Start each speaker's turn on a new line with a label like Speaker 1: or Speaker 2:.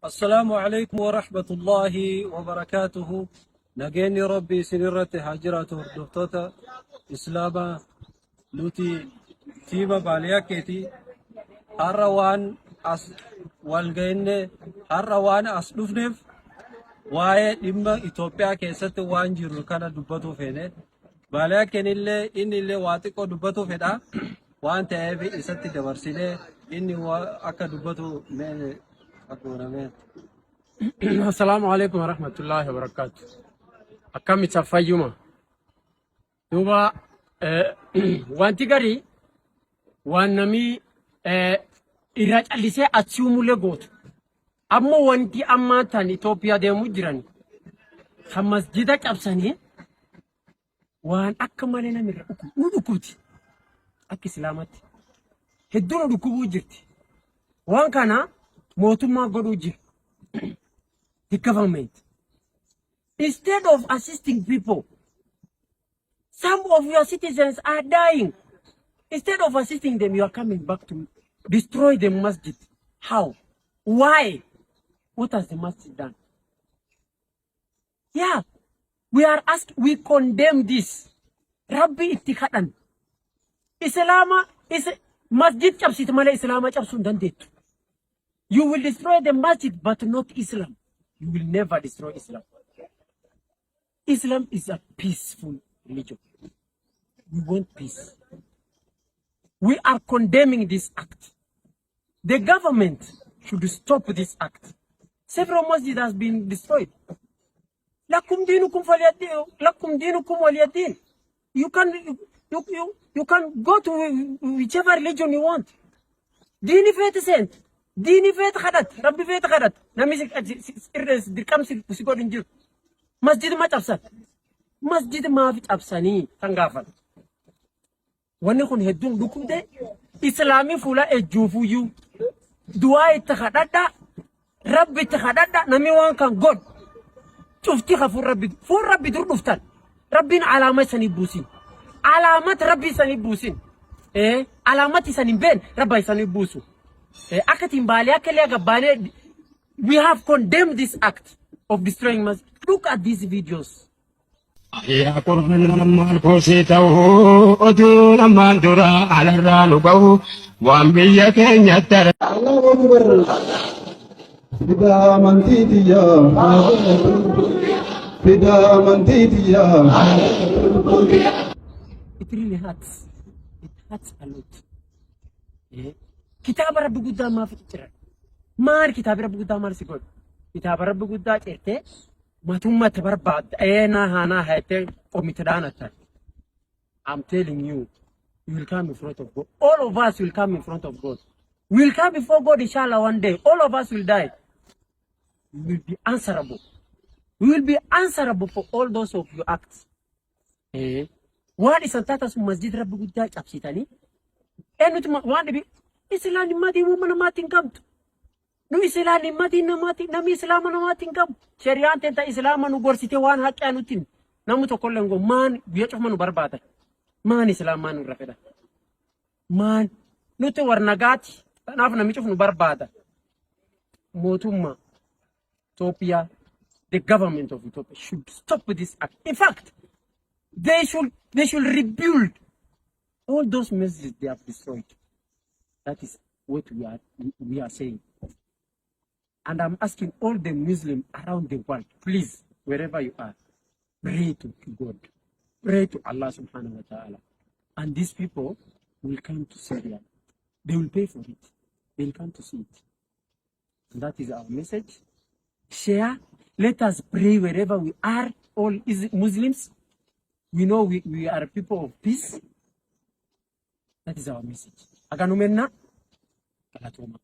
Speaker 1: السلام عليكم ورحمة الله وبركاته. نجيني ربي سنرة هاجرة هردوتوتا إسلاما نوتي تيما بالياكيتي هروان أس والجين هروان أسلوفنف واي إما إثيوبيا كيست وان جيرو كان دبتو فينه بالياكين اللي واتيكو دبتو فيدا وان تأبي إستي دبرسيله إني وأكا دبتو من أكونا من.
Speaker 2: السلام عليكم ورحمة الله وبركاته. أكمل تفاجؤ دوبا وانتي غري وانمي إيراج أليسة أتشومو لغوت أما وانتي أما تاني إثيوبيا ديمو جيراني خمس جدك أبساني وان أكملنا من ركوتي أكي سلامت هدونا ركوبو جرتي وان كان موتو ما غدو جير the government. Instead of assisting people, some of your citizens are dying. Instead of assisting them, you are coming back to destroy the masjid. How? Why? What has the masjid done? Yeah, we condemn this. Rabbi ittikadan. Islama is masjid chapsit mala Islama chapsun dandet. You will destroy the masjid, but not Islam. You will never destroy Islam. Islam is a peaceful religion. We want peace. We are condemning this act. The government should stop this act. Several masjids has been destroyed. Lakum dinukum waliyadin. You can go to whichever religion you want. Dini fet sent. Dini fet khadat. Rabbi fet khadat. Namisik dirkam sigodin jir. Masjid ma cabsan. Masjid ma fi cabsani tangafan. Wani kun hedun dukum de Islami fula ejufu yu. Dua ittakhadada. Rabbi ittakhadada nami wan kan God. Shufti khafur Rabbi dur duftan. Rabbin alamat sani busin. Alamat Rabbi sani busin. Alamat sani ben Rabbi sani busu. Akatim bali akele agabane. We have condemned this act of destroying masjid. Look at these videos.
Speaker 3: يا قرآن لما الكوسيته أدون لما درا على الرانبه وأنبياء كن يتر.
Speaker 4: الله أكبر. فدا من تيتيا فدا من تيتيا.
Speaker 2: It really hurts. It hurts a lot. كتاب رب قدام ما في تجرا. مار كتاب رب قدام ما رسيقول. كتاب رب قدام إرتة ما ثم تبرباد. أنا هنا هيته ومتدانا تر. I'm telling you, you will come in front of God. All of us will come in front of God. We will come before God inshallah one day. All of us will die. We will be answerable. We will be answerable for all those of your acts. One is antata su masjid rabbi gudda capsitani. Enut one be Islam mati woman matin kam. No Islam mati na mati nami Islam na matin kam. Shariat tenta Islam nu gorsite wan hak anutin. Namu to kollengo man biyo manu barbata. Man Islam manu rafeda. Man nuti warnagati tanaf na michof nu barbata. Motumma Ethiopia, the government of Ethiopia should stop this act. In fact, they should rebuild all those messages they have destroyed. That is what we are saying. And I'm asking all the Muslims around the world, please, wherever you are, pray to God. Pray to Allah subhanahu wa ta'ala. And these people will come to Syria. They will pay for it. They will come to see it. And that is our message. Share. Let us pray wherever we are. All Muslims. We know we are people of peace. That is our message. Aganumenna. Kalatoma.